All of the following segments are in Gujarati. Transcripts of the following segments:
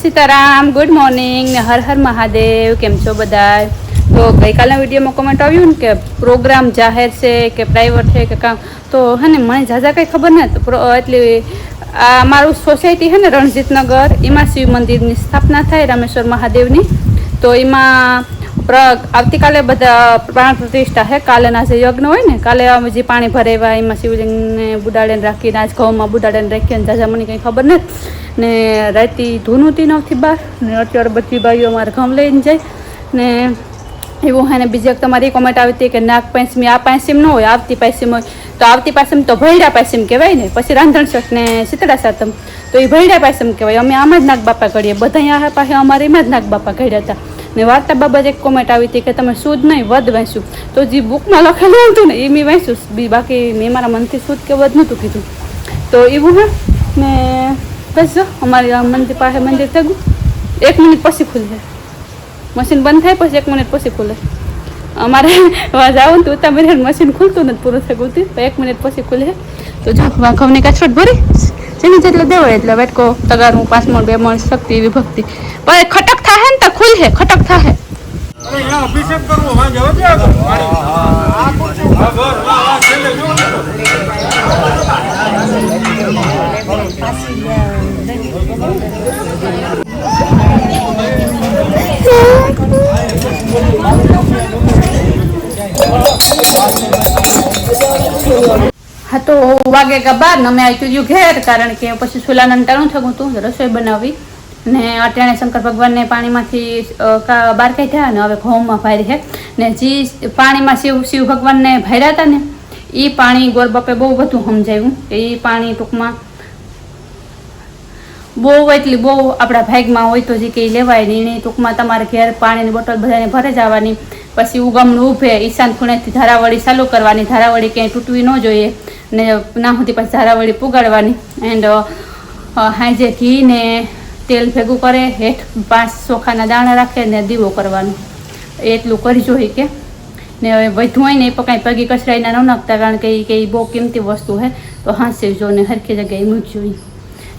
સીતારામ, ગુડ મોર્નિંગ ને હર હર મહાદેવ. કેમ છો બધા? તો ગઈકાલના વિડીયોમાં કોમેન્ટ આવ્યું ને કે પ્રોગ્રામ જાહેર છે કે પ્રાઇવેટ છે કે કામ, તો હે ને મને ઝાઝા કંઈ ખબર નથી. એટલે આ મારું સોસાયટી છે ને રણજીતનગર, એમાં શિવ મંદિરની સ્થાપના થાય રામેશ્વર મહાદેવની. તો એમાં આવતીકાલે બધા પ્રાણ પ્રતિષ્ઠા છે. કાલેના જે યજ્ઞ હોય ને, કાલે જે પાણી ભરેવા એમાં શિવલિંગને બુડાડીને રાખીને આજ ઘઉંમાં બુડાડીને રાખીને ઝાઝા મને કંઈ ખબર નથી. ને રાતે ધૂન હતી 9 થી 12 ને અત્યારે બધી ભાઈઓ અમારે ઘઉં લઈને જાય ને એવું હે ને. બીજી એક તમારી કોમેન્ટ આવી હતી કે નાગ પાંચમી આ પાંચમ ન હોય, આવતી પાંચમ હોય. તો આવતી પાંચમ તો ભૈડા પાંચમ કહેવાય ને, પછી રાંધણ છઠ ને શીતળા સાતમ તો એ ભૈડા પાંચમ કહેવાય. અમે આમાં જ નાગ બાપા ઘડીએ, બધા આ પાસે અમારે એમાં જ નાગ બાપા ઘડ્યા હતા. ને વાર્તા બાબા એક કોમેન્ટ આવી હતી કે તમે શુદ્ધ નહીં વધ વાંચ્યું, તો જે બુકમાં લખેલું હતું ને એ મેં વાંચ્યું, બાકી મેં મારા મનથી શુદ્ધ કે વધ નહોતું કીધું. તો એવું હે ને બસ જો અમારી મંદિર પાસે મંદિર થઈ ગયું. 1 મિનિટ પછી ખુલે, મશીન બંધ થાય પછી 1 મિનિટ પછી ખુલે. અમારે જાવું તો ઉતા મેરે મશીન ખુલતું નથી, પૂરું થઈ ગયું 1 મિનિટ પછી ખુલે. તો જો ઘઉંની કાચફટ ભરી જેની જેટલો દેવાય એટલે વેટકો તગારું 5 મણ 2 મણ શક્તિ એવી ભક્તિ. પણ ખટક થાય ને તો ખુલે, ખટક થાય. હા તો વાગે કા 12 ને અમે આવી ગયું ઘેર, કારણ કે પછી સુલાના ટાણું થયું હતું રસોઈ બનાવી ને અટાણે શંકર ભગવાનને પાણીમાંથી બહાર કાઢ્યા ને હવે ઘઉંમાં ભારી છે ને. જે પાણીમાં શિવ ભગવાનને ભાર્યા હતા ને એ પાણી ગોરબાપે બહુ બધું સમજાવ્યું. એ પાણી ટૂંકમાં બહુ એટલી બહુ આપણા ભાગમાં હોય તો જે કંઈ લેવાય નહીં. એને ટૂંકમાં તમારે ઘેર પાણીની બોટલ બધાને ભરે જવાની, પછી ઉગમણું ઊભે ઈશાન ખૂણેથી ધારાવળી ચાલુ કરવાની, ધારાવળી ક્યાંય તૂટવી ન જોઈએ ને ના સુધી પછી ધારાવળી પુગાડવાની. એન્ડ હાંજે ઘી ને તેલ ભેગું કરે, હેઠ 5 ચોખાના દાણા રાખે ને દીવો કરવાનો. એટલું કરી જોઈએ કે ને હવે વધુ હોય ને એ પણ કાંઈ પગી કચરાઈના ન નાખતા, કારણ કે એ બહુ કિંમતી વસ્તુ છે. તો હાંસેજો ને હરખી જગ્યાએ મૂકજો.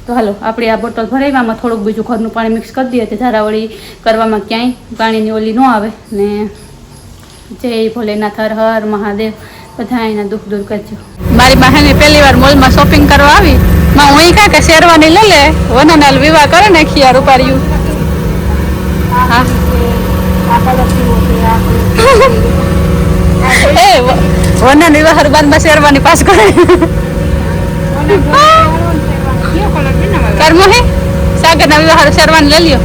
તો હાલો આપણે આ બોટલ ભરાવવામાં થોડુંક બીજું ઘરનું પાણી મિક્સ કરી દઈએ, તો ધારાવળી કરવામાં ક્યાંય પાણીની ઓલી ન આવે ને. જય ભોલેનાથ, હર હર મહાદેવ. બધા એના દુઃખ દૂર કરજો. મારી બહેને પહેલી વાર મોલમાં શોપિંગ કરવા આવી, માં હું કાં કે શેરવાની લઈ લે, વનનાલ વિવાહ કરે ને ખિયાર ઉપાડ્યું. હા એ વનન વિવાહ બાદમાં શેરવાની પાસ કરે કર્મ હે સાગરના વિવાહ શેરવાની લઈ લ્યો.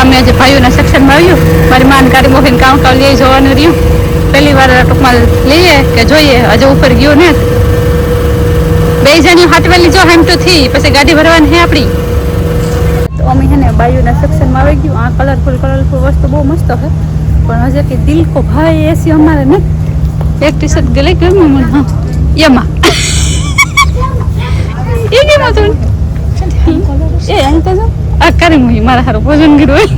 અમે આજે ભાઈઓના સેક્શનમાં આવ્યું, મારી માન કારી મોહીને કાઉન્ટર લઈ જવાનું રહ્યું. પહેલી વાર ટૂંકમાં લઈએ કે જોઈએ, હજુ ઉપર ગયું ને 2 જણી હાટવેલી જો હેમ ટુ થી પછી ગાડી ભરવાની છે આપણી. તો અમે છે ને બાયુના સેક્શનમાં આવી ગયું. આ કલરફુલ વસ્તુ બહુ મસ્ત છે, પણ હજે કે દિલ કો ભાઈ એસી અમારે ને એક ટી શર્ટ ગલે ગયું મને. હા એમાં એ કેમ હતું એ અહીં તો જો આ કરે મુહી મારા હારું ભોજન કર્યું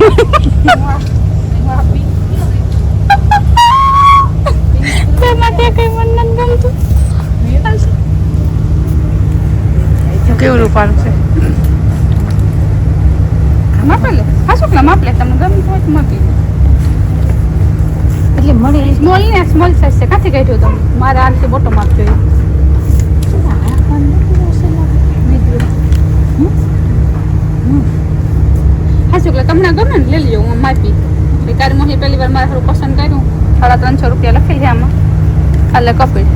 કેવું રૂપાળું છે. માપે લે હા શુક્લા માપ લે, તમને ગમતું હોય તો માપી એટલે મળે. સ્મોલ ને સ્મોલ સાઈઝ છે, કાંથી કાઢ્યો તમે? મારે આનાથી મોટો માપ જોઈએ. હા શુક્લા તમને ગમે ને લઈ લેજો, હું માપી. તારી મોહી પહેલી વાર મારે થોડું પસંદ કર્યું, 350 રૂપિયા લખેલ છે આમાં. ખાલે કપડ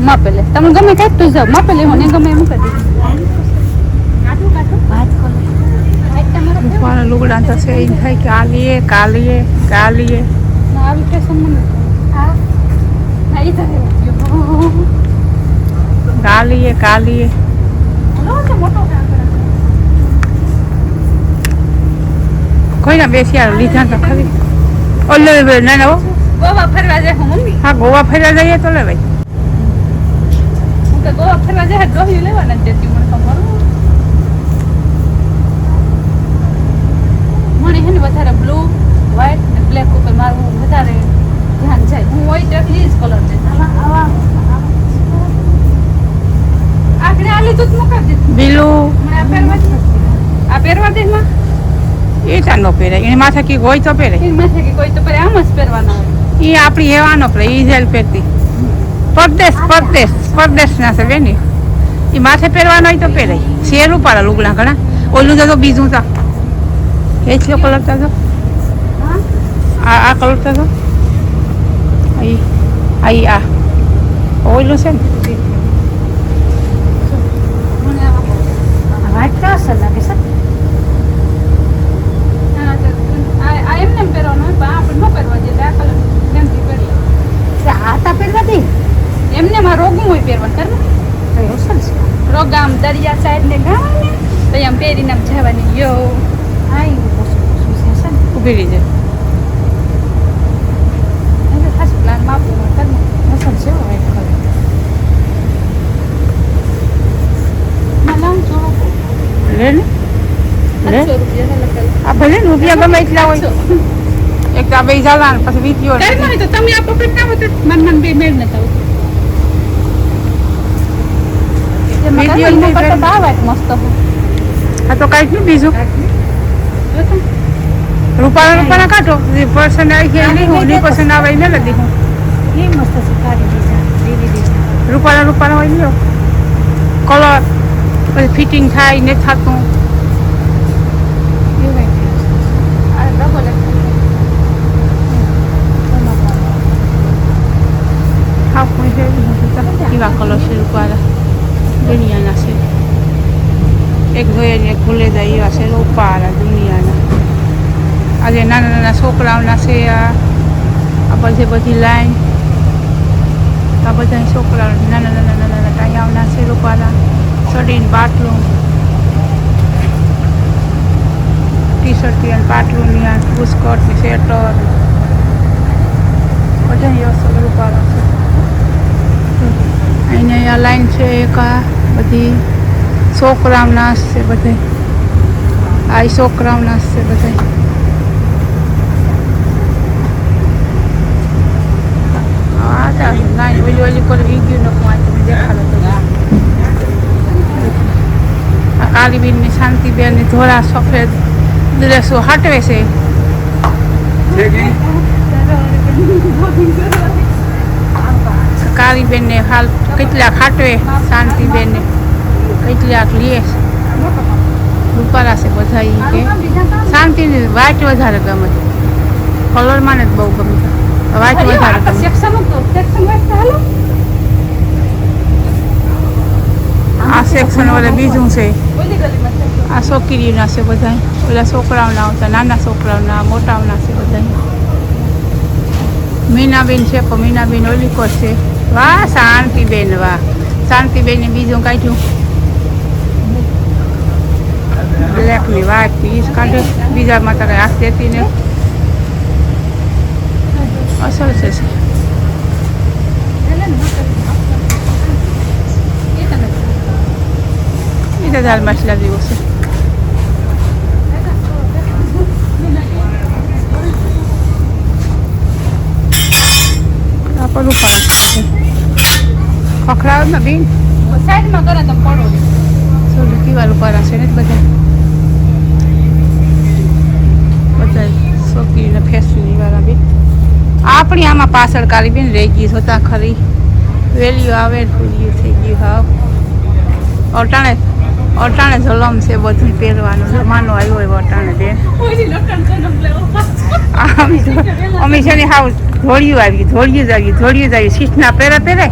માપે લે, તમને ગમે કાઢતું જાવ, માપે લે હું નહીં ગમે એમ કરી દીધું. લુગડા તો છે એ થાય કે આલીએ કાલીએ કાલીએ આવી ફેશન મને કાલીએ કાલીએ કોઈ ના બેસી લીધા તો ખરી. ઓલે ના ના ગોવા ફરવા જાય મમ્મી. હા ગોવા ફરવા જઈએ તો લે ભાઈ. હું તો ગોવા ફરવા જાય ડોહી લેવાના જ દેતી મને ખબર. મને છે ને વધારે બ્લુ વ્હાઈટ ને બ્લેક ઉપર મારું વધારે ધ્યાન જાય. હું વ્હાઈટ રાખી જ કલર છે. આગળ આ લીધું જ મૂકી દીધું. બ્લુ એ ત્યાં ન પહેરાય એની માથે કંઈક હોય તો પહેરે એની માથે કે કોઈ તો પહેરે આમ જ પહેરવાના હોય. એ આપણી હેવાનો પડે એ જેલ પહેરતી પરદેશના છે બેની એ માથે પહેરવાનો હોય તો પહેરાય શેર ઉપાડે લુગડા ઘણા ઓલું તો બીજું તો એ જ કલર તો આ કલર તો આ ઓલું છે ને વાંચતા હશે લાગે છે. આ એમને એમ પહેરવાનો હોય પણ આપણે ન પહેરવા દઈએ આ કલર એમથી પહેરીએ આતા પહેરવા દે એમને માં રોગું હોય પહેરવાનું કર ને અસલ છે. રોગ આમ દરિયા સાઈડ ને ગામ ને તો આમ પહેરીને આમ જવાની યો હા એવું પૂછું છે ને ઊભી રહી જાય એટલે ખાસ પ્લાન માપવું કર ને અસલ છે વાઈટ કલર. માં લાવ જોવો લે ને લે 700 રૂપિયા લખેલું આ ભલે ને રૂપિયા ગમે એટલા હોય એક તો આ બે ચાલા પછી વીત્યો કઈ નહીં તો તમે આ પકડ ના હોત મન બે મેળ નતા આવતું વિડિયો એમાં નહીં કરતા આ વાત મસ્ત હો આ તો કાંઈક નહીં બીજું જો તો રૂપાળા કાઢો પર્સન આવી ગયા નહીં હું નહીં પસંદ આવે એને નથી હું એ મસ્ત છે કાઢી દીધા દેવી દીધા રૂપાળા હોય લ્યો કલર પછી ફિટિંગ થાય ને થતું એ વાઈટ આ ડબલ હાફ કોઈ છે કેવા કલર છે રૂપાળા દુનિયાના છે એક જોઈએ ને એક ભૂલે જાય એવા છે રૂપાળા દુનિયાના આજે નાના નાના છોકરાઓના છે આ બધી લાઈન આ બધા છોકરાઓ નાના નાના નાના ટાયાઓના છે રૂપાળા શરીર પાટલું ટી શર્ટ અને પાટલું ની બુસ્કટ ને સ્વેટર બધા અસર રૂપાળા છે અહીંયા લાઈન છે એક આ બધી છોકરાઓના છે બધે આ છોકરાઓના છે બધે લાઈન ઓલી ઓલી પર વીગ્યું નખું આ તમે દેખાડો તો આ કાલીબેન ની શાંતિબેન ની ધોળા સફેદ ડ્રેસો હાટવે છે કાલીબેન ને હાલ કેટલાક હાટવે શાંતિબેન ને કેટલાક લે રૂપાળા છે બધા ઈ કે શાંતિની વાઇટ વધારે ગમે કલરમાં ને બહુ ગમે વાઇટ વધારે ગમે સેક્શન વાઇઝ હાલો આ સેક્શન વાળે બીજું છે ઓલી ગલીમાં છે આ છોકરીઓના છે બધા ઓલા છોકરાઓના આવતા નાના છોકરાઓના મોટાઓના છે બધા મીનાબેન છે પણ મીનાબેન ઓલી પર છે વાહ શાંતિબેન વાહ શાંતિબેન ને બીજું કાઢ્યું બ્લેકની વાત પીસ કાઢે બીજામાં તો કઈ હાથ દેતી ને અસર છે એ તો દાલ મસલા જેવું છે આપણું ખખડાવ ને બેન સાઈડમાં કરે તો પડો શું કેવાનું કરાશે ને બધા બધા છોકરીને ફેશની વાળા બી આપણી આમાં પાછળ કાલી બેન રહી ગઈ હોતા ખરી વેલ્યુ આવે ફૂલ્યું થઈ ગયું હાવ અટાણે જલમ છે બધું પહેરવાનું જમાનો આવ્યો હોય અટાણે બેન અમે છે ને હાવ ધોળિયું આવી સીઠના પહેરે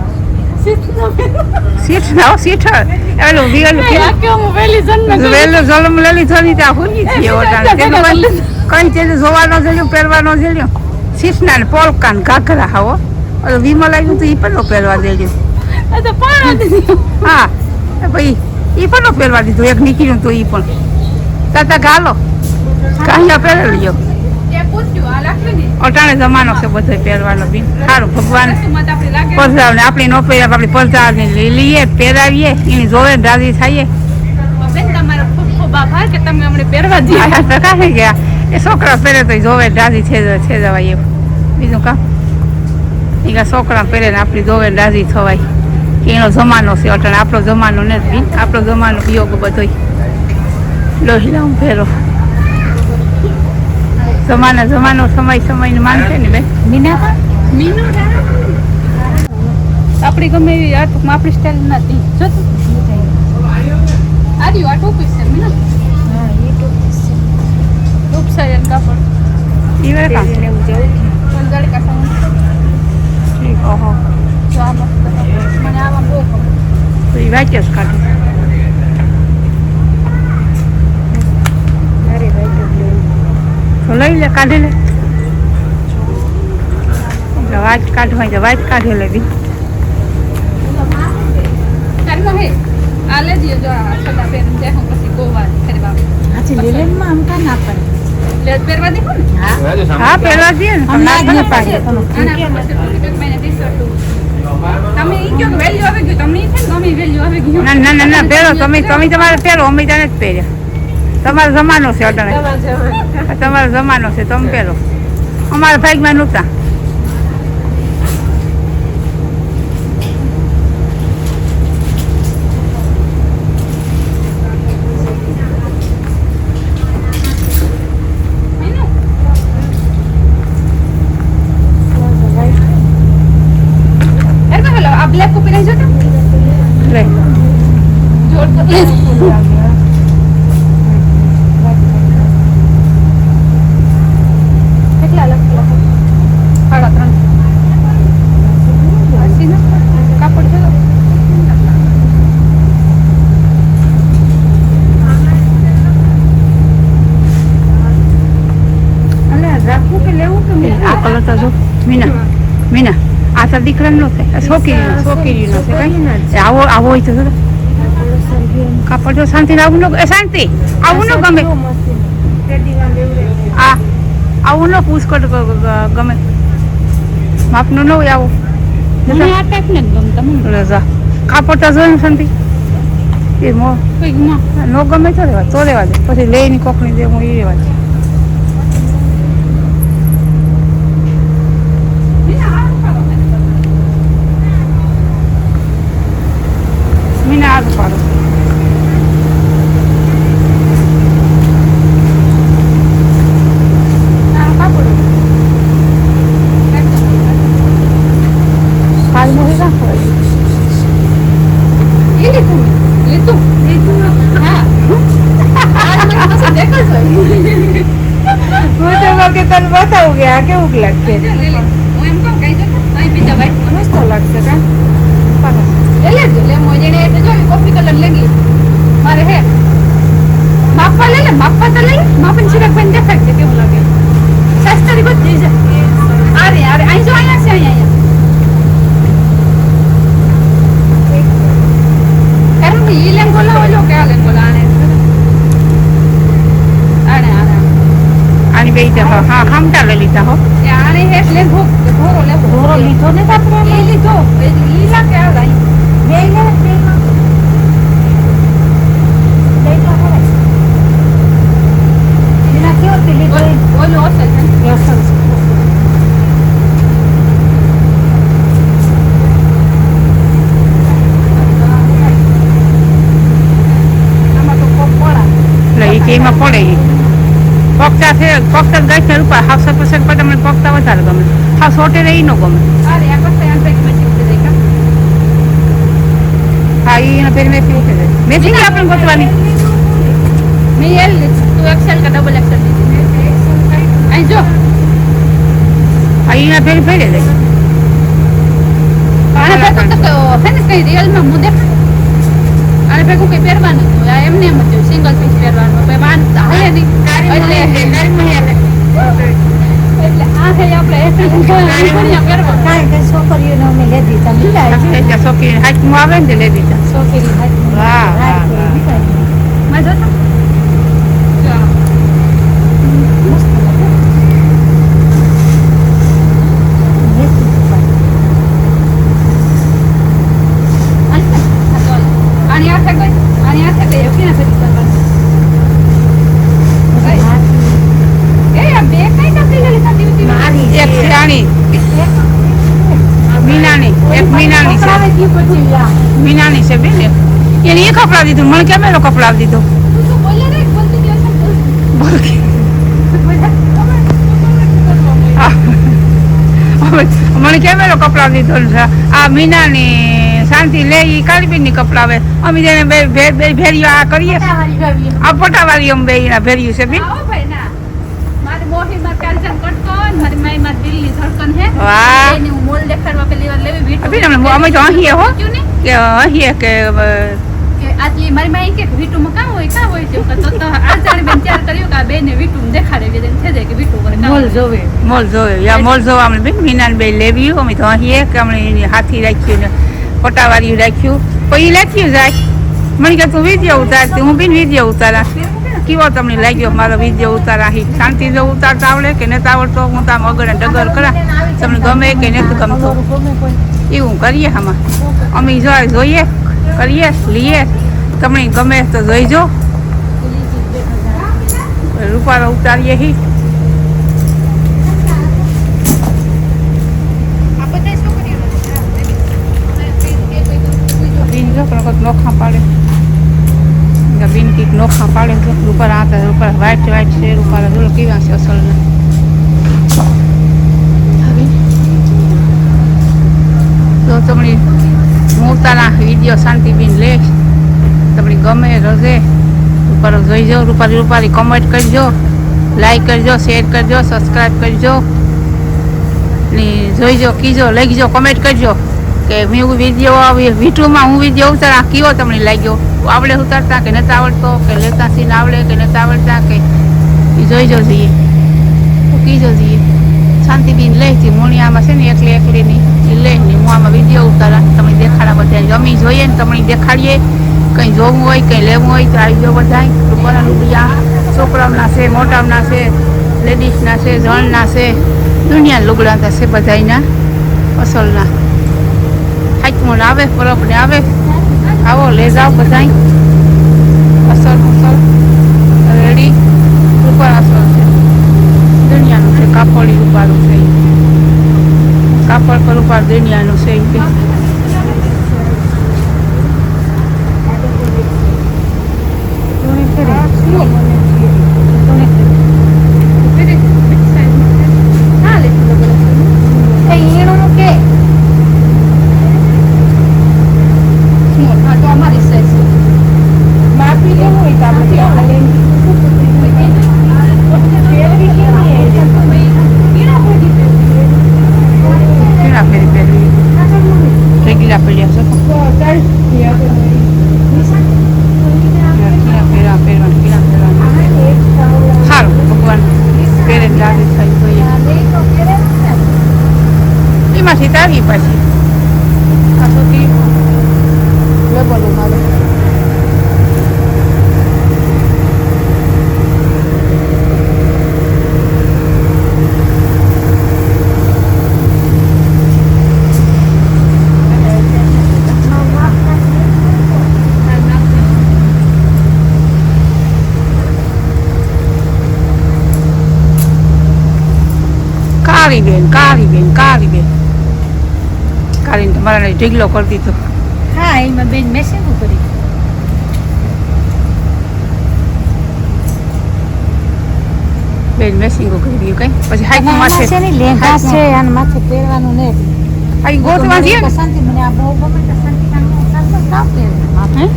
સીઠ ના સીઠ એલું વેલું જલમ લલી ધોની ત્યાં ભૂલી છીએ અટાણે કઈ તે જોવાનો જલ્યું પહેરવાનો જલ્યો સીઠના ને પોલકા ને ઘાઘરા હાવો વિમલ આવ્યું તો એ પણ પહેરવા દેજો હા ભાઈ એ પણ પહેરવા દીધું એક નીકળ્યું તો એ પણ તાતા ગાલો કાંઈ પહેરેલી ગયો અટાણે જમાનો છે બધો પહેરવાનો બી સારું ભગવાન પરજાવ ને આપણી નો પહેર્યા આપણી પરજાવ ને લઈએ પહેરાવીએ એની જોવે રાજી થઈએ ગયા એ છોકરા પહેરે તો જોવે રાજી છે જવાય એવું બીજું કામ એ છોકરા પહેરે ને આપણી જોવે રાજી થવાય એનો જમાનો છે અટાણે આપણો જમાનો નથી આપણો જમાનો યોગ બધો લોહી લાવું ફેરો જમાનો સમય માનશે ને બેન. મીના મીનુ આપણી ગમે એવી આ ટૂંકમાં આપણી સ્ટાઇલ નથી જો તું આર્યું આ ટોપી છે મીનુ હા એ તો ટોપ છે કાપડ ઈ વે કામ પહેરીને એવું જવું પણ જડકા સાઉન્ડ ઠીક ઓહો જો આ મસ્ત મને આમાં બહુ ગમે તો ઈ વાંચે જ કાઢે અરે ભાઈ તો લેવું તો લઈ લે કાઢી લે વાચ કાઢવા વાચ કાઢી લે બી ચાલમાં હે આ લે દિયો જો આ છડા પહેરીને જાય હું પછી ગોવા ખરીદવા હાજી લેલેનમાં આમ કાં ના પડે લે પહેરવા દેખો ને હા હા પહેરવા દે ને હમણાં જ ભલે ન પાડે આના પાસે એક મહિને ટી-શર્ટ તમે ઈ કયો વેલ્યુ આવી ગયું તમને ઈ છે ને ગમે વેલ્યુ આવી ગયું ના પહેરો તમે તમારે પહેરો અમે તને જ પહેર્યા તમારો જમાનો છે અટાણે તમારો જમાનો છે તમે પહેરો અમારા ભાગમાં નહોતા આ બ્લેક કોપી લઈ જો તો લે જોડ તો કેટલા લખેલા સાડા 3 આસી ને કાપડ છે અને રાખવું કે લેવું કે આ કલર તો જો મીના આ તો દીકરાનો થાય છોકરીનો છે કઈ આવો હોય તો જો. કાપડ જો શાંતિ આવું ન શાંતિ આવું ન ગમે આવું ન પૂછકટ ગમે માપનું ન હોય આવું મને આ ટાઈપ ને ગમતા મને જા કાપડ તો જોઈને શાંતિ એ મો કોઈ માં ન ગમે તો રહેવા દે પછી લઈને કોકની દે હું એ રહેવા દે મીના આગ પાડો કાલમાં હોય કાં ખવાય હું તો કે તને બતાવું કે આ કેવું લાગશે મસ્ત લાગશે કાં માપવા તો લઈ માપન છીરક પણ દેખાય છે કેવું લાગે સસ્તી બધી છે અરે અહીં જો અહીંયા છે અહીંયા કારણ કે ઈ લેંગો લાવો કે આ લેંગો આને આની બે હા ખામટા લઈ લીધા હો આને હેઠ લેંગો ઘોરો લેવો ઘોરો લીધો ને આપણે ઈ લીધો ઈ લા કે આ લઈ બે લે બે માં લઈ તો હવે એના કેવો તે લીધો ઓલો હશે ને વ્યસન આમાં તો કોક પોળા એટલે એ એમાં પડે એ પગતા છે પગતા ગઈ છે ઉપર 70% પર તમને પગતા વધારે ગમે હા સોટે રહી ન ગમે અરે આ પાસે આ પેક માં ચીપી દે કા હા એને ફેર મેથી ઉઠે જાય મેથી આપણે ગોતવાની મેં એલ લીધું તું એક્સેલ કે ડબલ એક્સેલ લીધી અહીં જો હા એને ફેર ફેરે જાય આને ભેગું તો હે ને કઈ રિયલમાં હું દેખાય આને ભેગું કઈ પહેરવાનું હતું આ એમને એમ જ સિંગલ પીસ પહેરવાનું પછી માનતા હે નહીં એટલે આ હે આપણે એટલે પહેરવાનું કાંઈ કઈ છોકરીઓને અમે લેધી તા લીધા છોકરી હાથમાં આવે ને લઈ દીધા છોકરી વાહ, વાહ, વાહ. મજા તો આની આ થઈ ગઈ એવી ના કરી કરવાનું એ આ બે કઈ કાપી લેલી સાદી ઉતી એક રાણી મીનાની એક મીનાની છે મીનાની છે બેન એને એ કપડા દીધું મને કેમ કપડા દીધો તું તો બોલે રે બોલતી દિવસ બોલ કે મને કેમેરો કપડા લીધો છે આ મીનાની શાંતિ લે ઈ કાળીબીન ની કપડા આવે અમે તેને બે ભેરીઓ આ કરીએ આ પટાવાળી અમે બે ના ભેર્યું છે બેન મારી મોહી માર કાલજન કટકો મારી માઈ માર દિલની ધડકન હે વાહ. એની હું મોલ દેખાડવા પેલી વાર લેવી વીટુ અભી અમે તો અહીં હો ક્યું ને કે અહીં કે કે આટલી મારી માઈ કે વીટુમાં કાં હોય છે તો આ જાણે બેન ચાર કર્યું કે આ બેને વીટુ દેખાડે બે દિન થઈ જાય કે વીટુ કરે મોલ જોવે મોલ જોયો યા મોલ જોવા અમે બેન મીનાને બે લેવી અમે તો અહીં કે અમે એની હાથી રાખ્યું ને પટાવાળી રાખ્યું પછી લખ્યું જાય મને કે તું વિડીયો ઉતાર હું બી વિડીયો ઉતારા કેવો તમને લાગ્યો મારો વિડીયો ઉતારા શાંતિ જો ઉતારતા આવડે કે નથી આવડતો હું તામ અગર ડગર કરા તમને ગમે કે નથી ગમતું એવું કરીએ આમાં અમે જોઈએ કરીએ લઈએ તમને ગમે તો જોઈજો રૂપારો ઉતારીએ હી નોખા પાડે બીન કીક નોખા પાડે તો રૂપાર આતા રૂપાર વ્હાઈટ છે રૂપાર રોલ કેવા છે અસલના તો તમને હું તારા વિડીયો શાંતિબીન લે તમને ગમે રજે રૂપારો જોઈજો રૂપારી કમેન્ટ કરજો લાઈક કરજો શેર કરજો સબસ્ક્રાઈબ કરજો ને જોઈજો કીજો લખજો કમેન્ટ કરજો કે મેં વિડીયો વીટુમાં હું વિડીયો ઉતારા કેવો તમને લાગ્યો આવડે ઉતારતા કે નથી આવડતો કે લેતા સીન આવડે કે નથી આવડતા કે એ જોઈજો જઈએ કીજો જઈએ શાંતિબીન લઈથી મોણિયામાં છે ને એકલીની એ લઈને હું આમાં વિડીયો ઉતારા તમે દેખાડા બધા જમી જોઈએ ને તમને દેખાડીએ કંઈ જોવું હોય કંઈ લેવું હોય તો આવી જાઓ બધા રૂપાના લુગડિયા છોકરાઓના છે મોટાઓના છે લેડીઝના છે જણના છે દુનિયા લુગડા છે બધાના અસલના હાથમાં આવે પરબને આવે આવો લે જાઓ બધા અસલ રેડી ઉપર અસલ છે દુનિયાનું છે કાપડી રૂપારું છે કાપડ પર ઉપર દુનિયાનું છે એમાંથી તારી પાછી આ સુધી લેબલ મારે કાળી બેન તમારા ઢીગલો કરી દીધો હા એમાં બેન મેસેજ કરી બેન મેસિંગો કરી દીધું કઈ પછી હાઈક માથે છે ને લેંઘા છે અને માથે પહેરવાનું ને હાઈ ગોતવા છે ને શાંતિ મને આ બહુ ગમે તો શાંતિ કામ કામ પહેરે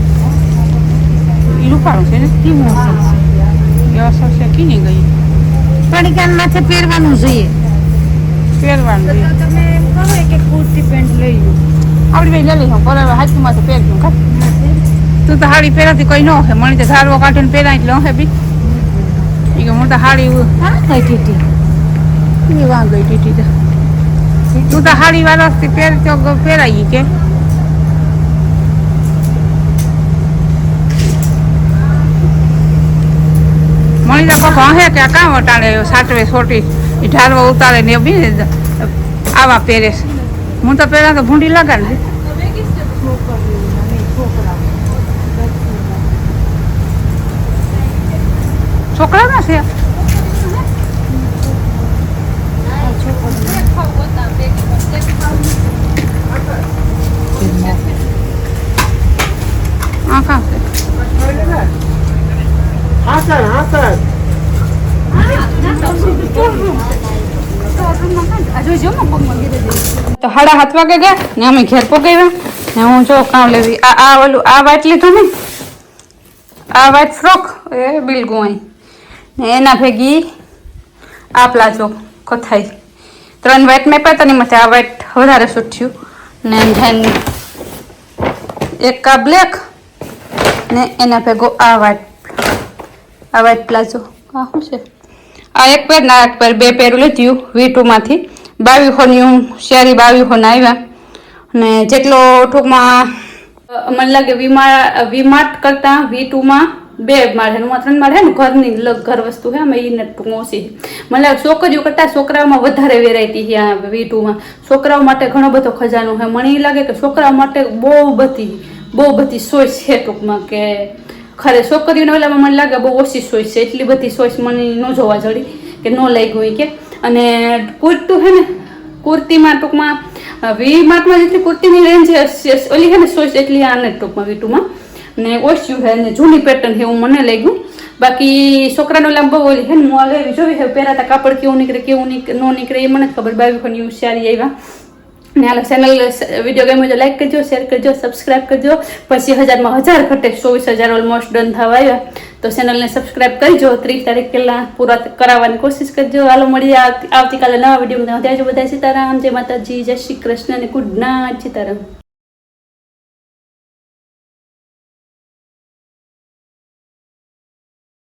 ઈ રૂપાળો છે ને કેવું અસર છે એ અસર છે કીની ગઈ પડીકાન માથે પહેરવાનું જોઈએ પહેરવાનું તમે કહો કે કુર્તી પેન્ટ લઈ લો આપડી ભાઈ લઈ લઈ બરાબર હાઈક માથે પહેરશું કા તું તો હાડી પહેરાતી કઈ ન હે મને તો ધારવો કાઢીને પહેરાય એટલે હે બી ઈ કે હું તો હાડી હા કઈ ટીટી એ વાં ગઈ ટીટી તો તું તો હાડી વાળાથી પહેરાઈ કે મણી તો પપ્પા હે કે આ કામ વટાડે સાટવે સોટી એ ઢારવા ઉતારે ને બી આવા પહેરે હું તો પહેલા તો ભૂંડી લગાડી છોકરા ના છે આ કામ છે આ જોઈજો માં પગમાં ગીરે દે તો 7:30 વાગે ગયા ને અમે ઘેર પોગાવ્યા ને હું જો કામ લેવી આ ઓલું આ વાટ લીધું ને આ વાટ ફ્રોક એ બિલગું અહીં ને એના ભેગી આ પ્લાઝો કથાઈ 3 વાટ મેં પાતા ની મથે આ વાટ વધારે સૂટ થયું ને ધેન એક આ બ્લેક ને એના ભેગો આ વાટ પ્લાઝો આ શું છે આ એક પેર ના એક પેર બે પેરું લીધું V2 માંથી 2200 શેરી 2200 આવ્યા ને જેટલો ટૂંકમાં મને લાગે વીમાર્ટ કરતા V2 માં 2 માળ હે 3 માળ હે ને ઘરની ઘર વસ્તુ હે અમે ઈને ટૂંક ઓછી મને લાગે છોકરીઓ કરતા છોકરાઓમાં વધારે વેરાયટી છે આ V2 માં છોકરાઓ માટે ઘણો બધો ખજાનો હે મને લાગે કે છોકરાઓ માટે બહુ બધી ચોઈસ છે ટૂંકમાં કે ખરે છોકરીઓને ઓલામાં મને લાગે બહુ ઓછી ચોઈસ છે એટલી બધી ચોઈસ મને ન જોવા જડી કે ન લઈ ગઈ કે અને કુર્તું હે ને કુર્તીમાં ટૂંકમાં વીમાર્ટમાં જેટલી કુર્તીની રેન્જ ઓલી હે ને ચોઈસ એટલી આને ટૂંકમાં V2 માં ને ઓછું હે ને જૂની પેટર્ન છે એવું મને લઈ ગયું બાકી છોકરાનો લાંબ બહુ ઓલી હે ને મોલ એવી જોવી હે પહેરાતા કાપડ કેવું નીકળે ન નીકળે એ મને ખબર 2200 સારી આવ્યા ને આ ચેનલ વિડીયો ગમ્યો તો લાઈક કરજો શેર કરજો સબસ્ક્રાઈબ કરજો પછી 1000 ઘટે 24000 ઓલમોસ્ટ ડન થવા આવ્યા તો ચેનલને સબસ્ક્રાઈબ કરજો 30 તારીખ પહેલાં પૂરા કરાવવાની કોશિશ કરજો હાલો મળીએ આવતીકાલે નવા વિડીયોમાં ત્યાં બધા સીતારામ જય માતાજી જય શ્રી કૃષ્ણ અને ગુડ નાઇટ સીતારામ